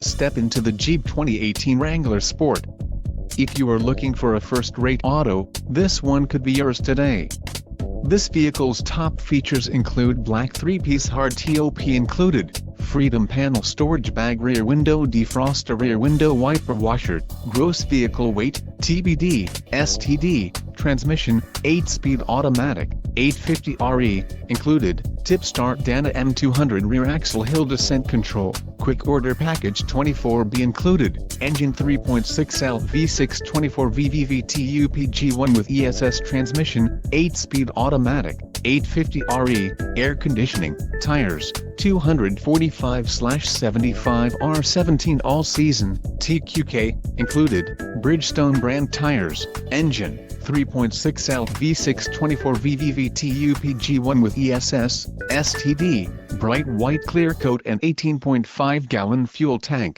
Step into the Jeep 2018 Wrangler Sport. If you are looking for a first-rate auto, this one could be yours today. This vehicle's top features include black 3-piece hard top included, Freedom Panel storage bag, rear window defroster, rear window wiper washer, gross vehicle weight, TBD, STD, transmission, 8-speed automatic, 850RE, included, tip start Dana M200 rear axle hill descent control, quick order package 24B included, engine 3.6L V6 24V VVT-UPG1 with ESS transmission, 8-speed automatic, 850RE, air conditioning, tires, 245/75 R17 all-season, TQK, included, Bridgestone brand tires, engine, 3.6L V6 24V VVT-UPG1 with ESS, STD, bright white clear coat and 18.5-gallon fuel tank.